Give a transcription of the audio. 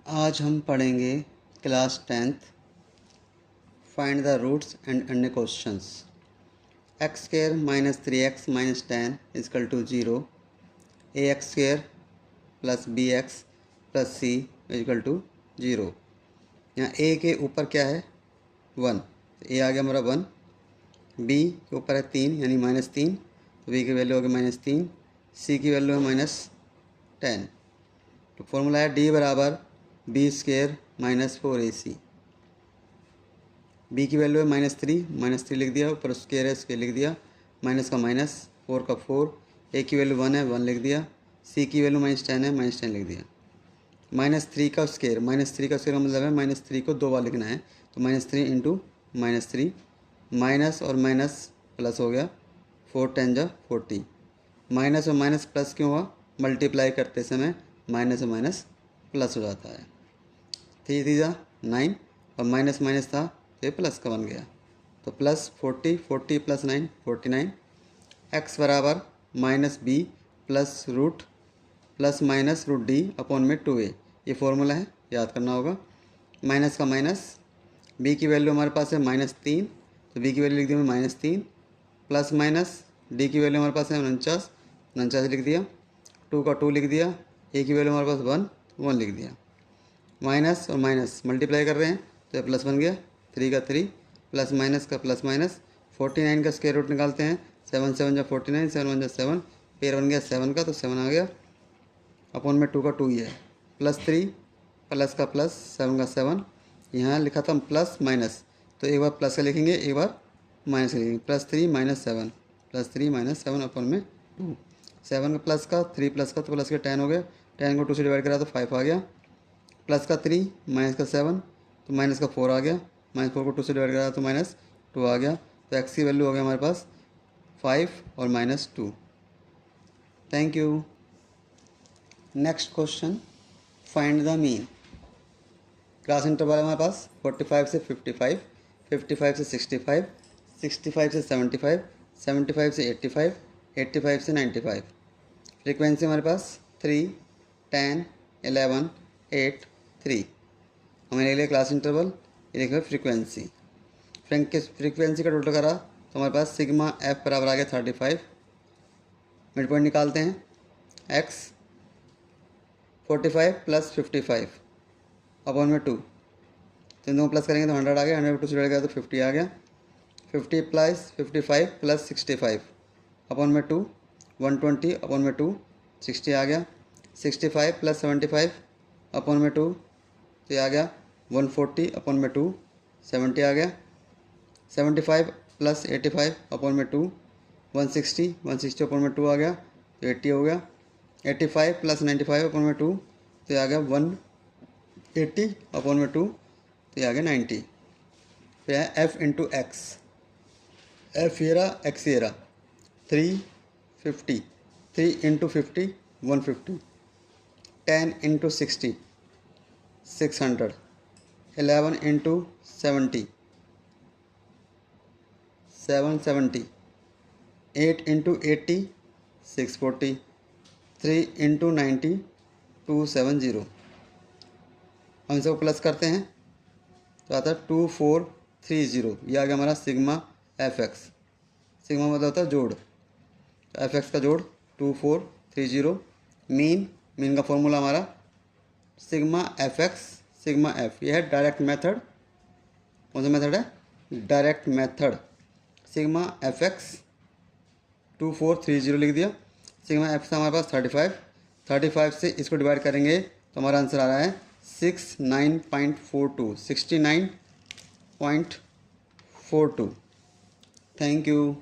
आज हम पढ़ेंगे class 10th find the roots and अन्य questions. X square minus 3x minus 10 equal to 0, a x square plus b x plus c equal to 0। यहाँ ए के ऊपर क्या है 1, ए आ गया हमारा 1। बी के ऊपर है 3 यानी -3, तो बी की वैल्यू होगी -3। सी की वैल्यू है -10। तो फॉर्मूला है डी बराबर B square minus 4ac। B की वैल्यू है -3 लिख दिया, ऊपर स्क्वायर है स्क्वायर लिख दिया, माइनस का माइनस 4 का 4। ए की वैल्यू 1 है 1 लिख दिया। सी की वैल्यू -10 है -10 लिख दिया। -3 का स्क्वायर का मतलब है -3 को 2 बार लिखना है, तो -3 इंटू -3, माइनस और माइनस प्लस हो गया, 4 10 जा 40। माइनस और माइनस प्लस क्यों हुआ, मल्टीप्लाई करते समय माइनस और माइनस प्लस हो जाता है। 3 3 जा 9 और माइनस माइनस था तो ये प्लस का बन गया, तो प्लस 40 प्लस 9 49। एक्स बराबर -b plus root plus minus root D upon में 2a, ये फॉर्मूला है, याद करना होगा। माइनस का माइनस, b की वैल्यू हमारे पास है -3, तो b की वैल्यू लिख दी मैं -3, प्लस माइनस d की वैल्यू हमारे पास है 49 लिख दिया, 2 का 2 लिख दिया, a की वैल्यू हमारे पास 1 लिख दिया। माइनस और माइनस मल्टीप्लाई कर रहे हैं तो ये प्लस बन गया, 3 का 3 प्लस माइनस का प्लस माइनस। 49 का स्क्वायर रूट निकालते हैं, 7 7 जा 49, 7 1 जा 7, पेयर बन गया 7 का, तो 7 आ गया, अपॉन में 2 का 2 ही है, +3 प्लस का प्लस 7 का 7। यहाँ लिखा था प्लस माइनस, तो एक बार प्लस का लिखेंगे एक बार माइनस का लिखेंगे, +3 - 7 अपॉन में 2। 7 का प्लस का 3 प्लस का, तो प्लस के 10 हो गया, 10 को 2 से डिवाइड करा तो 5 आ गया, प्लस का 3 माइनस का 7 तो माइनस का 4 आ गया, -4 को 2 से डिवाइड करा तो -2 आ गया। तो एक्स की वैल्यू हो गया हमारे पास 5 और -2। Thank you. Next question, find the mean. Class interval है हमारे पास 45 से 55, 55 से 65, 65 से 75, 75 से 85, 85 से 95। फ्रीक्वेंसी हमारे पास 3 10 11 8 3। हमें ले लिया क्लास इंटरवल, ये लिखा फ्रीक्वेंसी। फ्रीक्वेंसी का टोटल करा तो हमारे पास सिग्मा एफ बराबर आ गया 35। मिड पॉइंट निकालते हैं, एक्स 45 प्लस 55 अपॉन में 2, तो इन दोनों प्लस करेंगे तो 100 आ गया, 100 को 2 से डिवाइड करा तो 50 आ गया। 50 प्लस 55 प्लस 65 अपॉन में 2, 120 अपॉन में 2 60 आ गया। 65 प्लस 75 अपॉन में 2, तो ये आ गया 140 अपॉन में 2 70 आ गया। 75 प्लस 85 अपॉन में 2 160 अपॉन में 2 आ गया, तो 80 हो गया। 85 प्लस 95 अपॉन में 2, तो ये आ गया 180 अपॉन में 2, तो ये आ गया 90। फिर है एफ इंटू एक्स, एफ ये रहा एक्स ये रहा, 350, 3 into 50 150, 10 into 60 600, 11 into 70 770, 8 into 80 640, 3 into 90 270। हम इसको प्लस करते हैं तो आता है 2430। यह आ गया हमारा सिग्मा एफ एक्स। सिग्मा मतलब होता है जोड़, तो एफ एक्स का जोड़ 2430। मीन का फॉर्मूला हमारा sigma F x sigma F, यह है डायरेक्ट मेथड। कौन सा मेथड है, direct method. Sigma F x 2430 लिख दिया। सिग्मा एफ से हमारे पास 35 से इसको डिवाइड करेंगे तो हमारा आंसर आ रहा है 69.42। Thank you.